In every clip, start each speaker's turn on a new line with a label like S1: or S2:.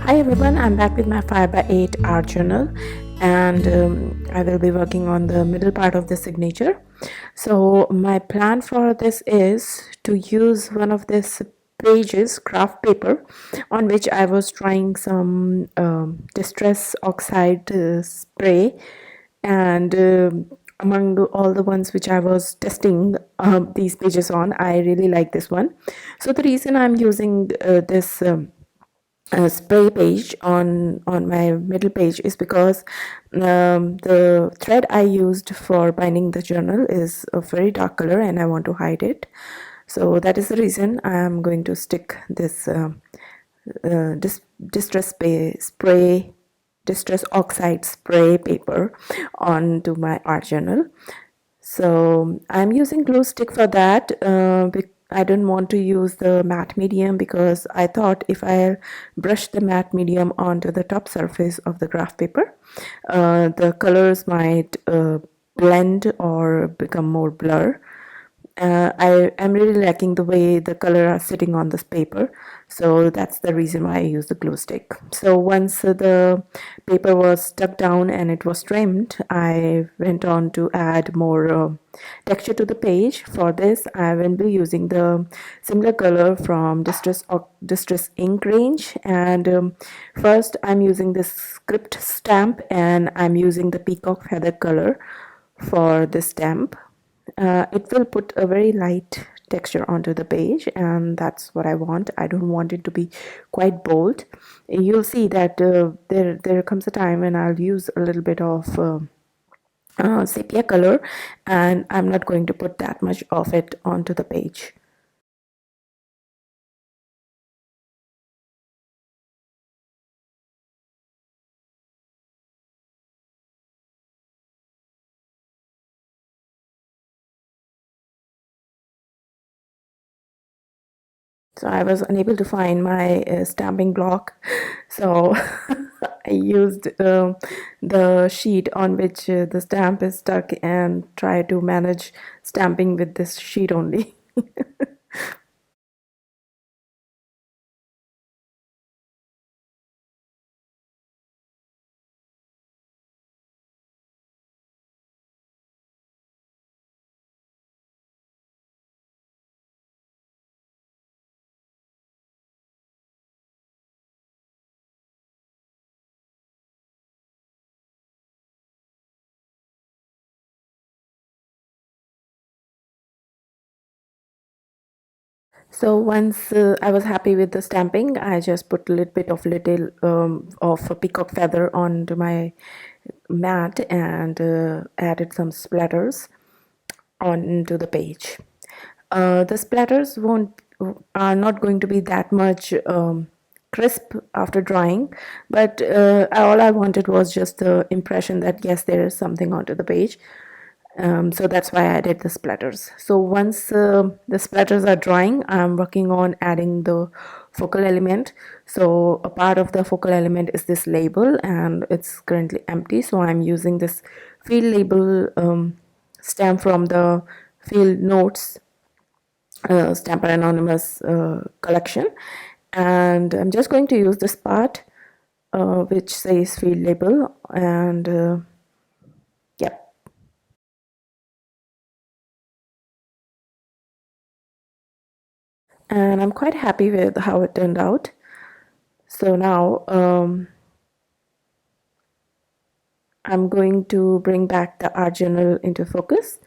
S1: Hi everyone, I'm back with my 5x8 art journal, and I will be working on the middle part of the signature. So my plan for this is to use one of this pages craft paper on which I was trying some distress oxide spray, and among all the ones which I was testing these pages on, I really like this one. So the reason I'm using this spray page on my middle page is because the thread I used for binding the journal is a very dark color and I want to hide it. So that is the reason I'm going to stick this distress spray distress oxide spray paper onto my art journal. So I'm using glue stick for that. I don't want to use the matte medium because I thought if I brush the matte medium onto the top surface of the graph paper, the colors might blend or become more blur. I am really liking the way the color are sitting on this paper, so that's the reason why I use the glue stick. So once the paper was stuck down and it was trimmed, I went on to add more texture to the page. For this I will be using the similar color from Distress Ink range, and first I'm using this script stamp and I'm using the peacock feather color for this stamp. It will put a very light texture onto the page, and that's what I want. I don't want it to be quite bold. You'll see that there comes a time when I'll use a little bit of sepia color, and I'm not going to put that much of it onto the page. So I was unable to find my stamping block, so I used the sheet on which the stamp is stuck and try to manage stamping with this sheet only. So once I was happy with the stamping, I just put a little bit of of a peacock feather onto my mat and added some splatters onto the page. The splatters won't are not going to be that much crisp after drying, but all I wanted was just the impression that yes, there is something onto the page. So that's why I did the splatters. So once the splatters are drying, I'm working on adding the focal element. So a part of the focal element is this label and it's currently empty. So I'm using this field label stamp from the field notes Stamper Anonymous collection. And I'm just going to use this part which says field label, and yep. And I'm quite happy with how it turned out. So now I'm going to bring back the art journal into focus.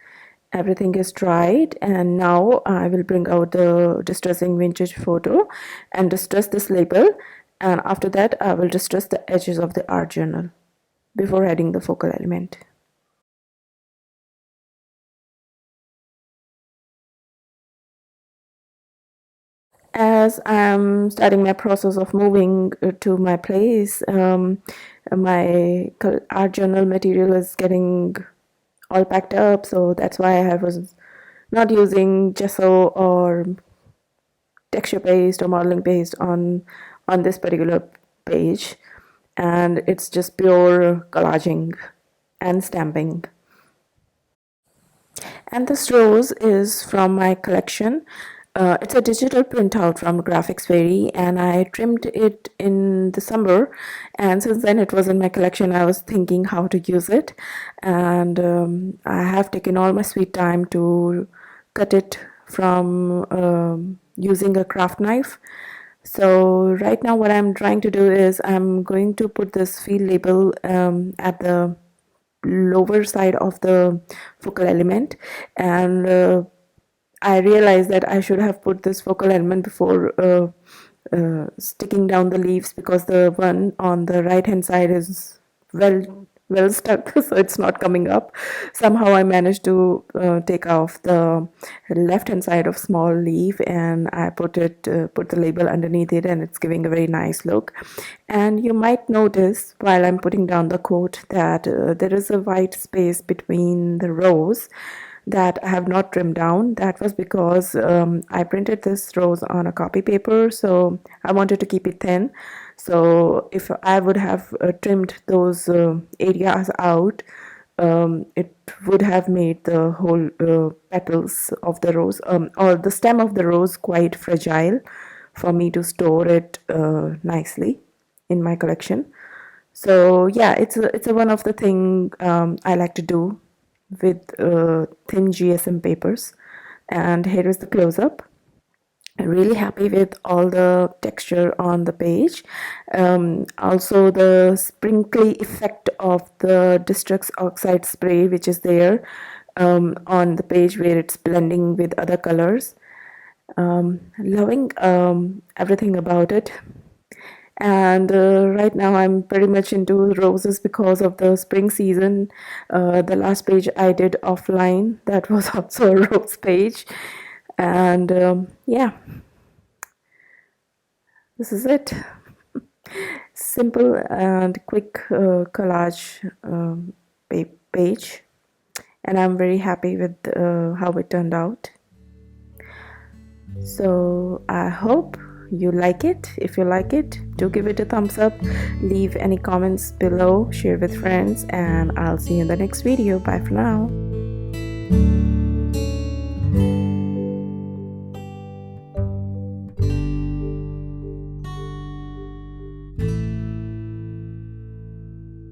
S1: Everything is dried, and now I will bring out the distressing vintage photo and distress this label, and after that I will distress the edges of the art journal before adding the focal element. As I'm starting my process of moving to my place, my art journal material is getting all packed up, so that's why I was not using gesso or texture paste or modeling paste on this particular page, and it's just pure collaging and stamping. And this rose is from my collection. It's a digital printout from Graphics Fairy, and I trimmed it in December. And since then, it was in my collection. I was thinking how to use it, and I have taken all my sweet time to cut it from using a craft knife. So right now, what I'm trying to do is I'm going to put this field label at the lower side of the focal element, and I realized that I should have put this focal element before sticking down the leaves, because the one on the right hand side is well stuck, so it's not coming up. Somehow I managed to take off the left hand side of small leaf, and I put the label underneath it, and it's giving a very nice look. And you might notice while I'm putting down the quote that there is a white space between the rows that I have not trimmed down. That was because I printed this rose on a copy paper, so I wanted to keep it thin. So if I would have trimmed those areas out, it would have made the whole petals of the rose, or the stem of the rose, quite fragile for me to store it nicely in my collection. So yeah, it's a one of the thing I like to do with thin GSM papers. And here is the close-up. I'm really happy with all the texture on the page. Also the sprinkly effect of the Distress Oxide spray, which is there on the page where it's blending with other colors. Loving everything about it. And right now I'm pretty much into roses because of the spring season. The last page I did offline, that was also a rose page. And yeah, this is it. Simple and quick collage page, and I'm very happy with how it turned out. So I hope you like it. If you like it, do give it a thumbs up, leave any comments below, share with friends, and I'll see you in the next video. Bye for now.